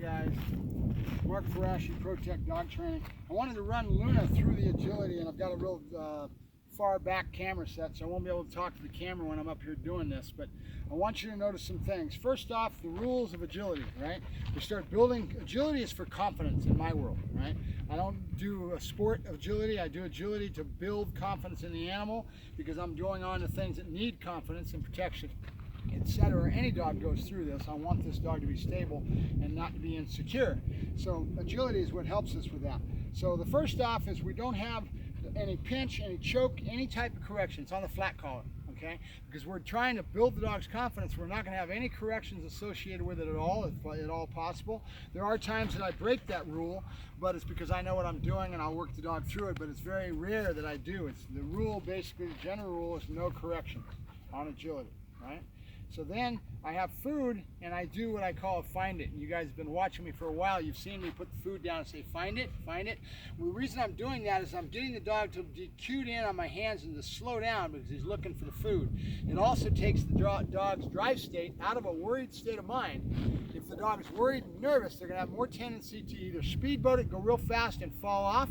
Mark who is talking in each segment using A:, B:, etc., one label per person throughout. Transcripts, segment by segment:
A: guys? Mark Ferrasci, ProTech Dog Training. I wanted to run Luna through the agility, and I've got a real far back camera set, so I won't be able to talk to the camera when I'm up here doing this, but I want you to notice some things. First off, the rules of agility, right? We start building, agility is for confidence in my world, right? I don't do a sport of agility, I do agility to build confidence in the animal because I'm going on to things that need confidence and protection, etc. Any dog goes through this. I want this dog to be stable and not to be insecure. So agility is what helps us with that. So the first off is we don't have any pinch, any choke, any type of correction. It's on the flat collar, okay? Because we're trying to build the dog's confidence. We're not going to have any corrections associated with it at all, if at all possible. There are times that I break that rule, but it's because I know what I'm doing and I'll work the dog through it, but it's very rare that I do. It's the rule, basically, the general rule is no corrections on agility, right? So then I have food and I do what I call a find it. And you guys have been watching me for a while. You've seen me put the food down and say find it, find it. Well, the reason I'm doing that is I'm getting the dog to be cued in on my hands and to slow down because he's looking for the food. It also takes the dog's drive state out of a worried state of mind. If the dog is worried and nervous, they're going to have more tendency to either speedboat it, go real fast and fall off,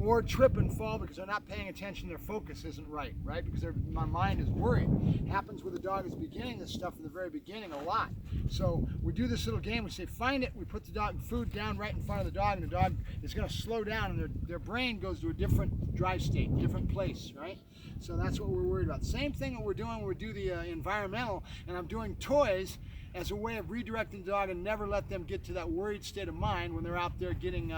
A: or trip and fall because they're not paying attention, their focus isn't right? Because my mind is worried. It happens with the dog is beginning this stuff in the very beginning a lot. So we do this little game, we say find it, we put the dog food down right in front of the dog, and the dog is going to slow down and their brain goes to a different drive state, different place, right? So that's what we're worried about. Same thing that we're doing when we do the environmental, and I'm doing toys as a way of redirecting the dog and never let them get to that worried state of mind when they're out there getting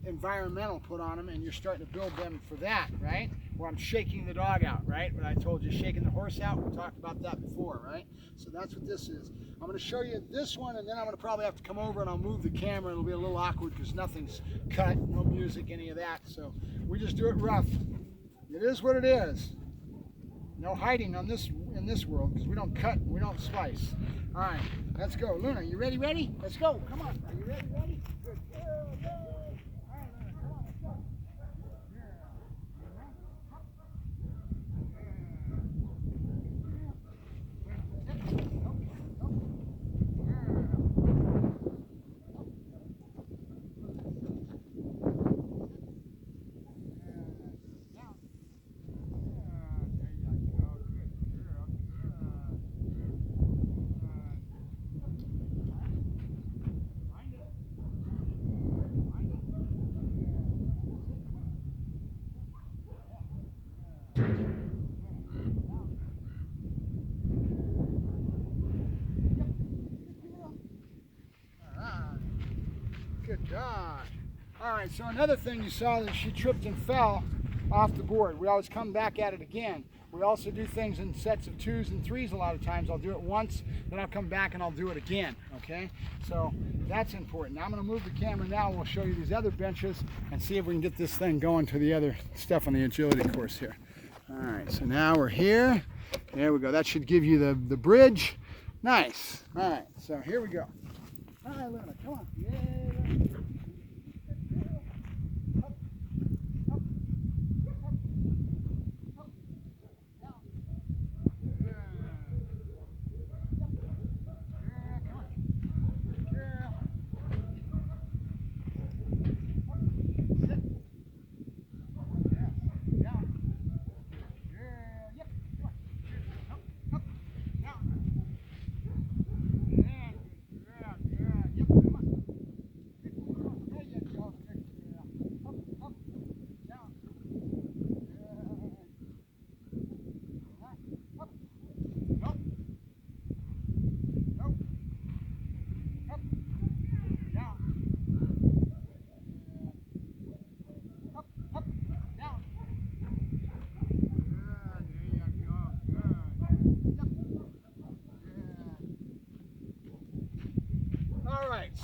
A: environmental put on them, and you're starting to build them for that, right? Where I'm shaking the dog out, right? When I told you shaking the horse out, we talked about that before, right? So that's what this is. I'm going to show you this one, and then I'm going to probably have to come over and I'll move the camera. It'll be a little awkward because nothing's cut, no music, any of that. So we just do it rough. It is what it is. No hiding on this in this world because we don't cut, we don't slice. All right, let's go. Luna, you ready? Ready? Let's go. Come on. Are you ready? Ready? Good. Go. Good dog. All right, so another thing you saw that she tripped and fell off the board. We always come back at it again. We also do things in sets of 2s and 3s a lot of times. I'll do it once, then I'll come back and I'll do it again, okay? So that's important. Now I'm going to move the camera now. We'll show you these other benches and see if we can get this thing going to the other stuff on the agility course here. All right, so now we're here. There we go. That should give you the bridge. Nice. All right, so here we go. All right, Luna, come on. Yeah.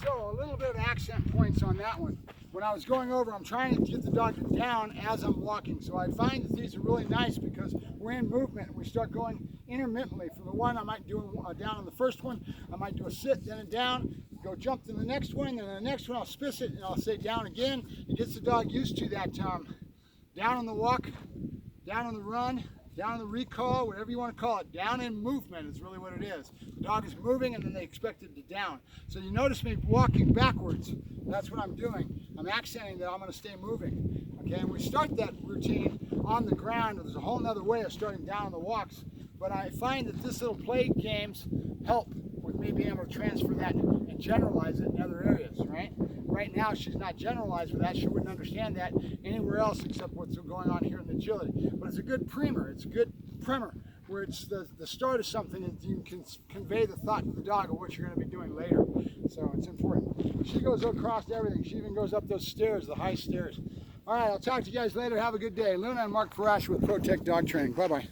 A: So a little bit of accent points on that one. When I was going over, I'm trying to get the dog down as I'm walking. So I find that these are really nice because we're in movement and we start going intermittently. From the one, I might do down on the first one, I might do a sit, then a down, go jump to the next one, then the next one I'll spiss it and I'll say down again. It gets the dog used to that down on the walk, down on the run, down in the recall, whatever you want to call it. Down in movement is really what it is. The dog is moving and then they expect it to down. So you notice me walking backwards. That's what I'm doing. I'm accenting that I'm going to stay moving. Okay, and we start that routine on the ground. There's a whole nother way of starting down on the walks. But I find that this little play games help with me being able to transfer that and generalize it in other areas, right? Right now, she's not generalized with that. She wouldn't understand that anywhere else except what's going on here in the agility. But it's a good primer. It's a good primer where it's the start of something and you can convey the thought to the dog of what you're going to be doing later. So it's important. She goes across everything. She even goes up those stairs, the high stairs. All right, I'll talk to you guys later. Have a good day. Luna and Mark Ferrasci with ProTech Dog Training. Bye-bye.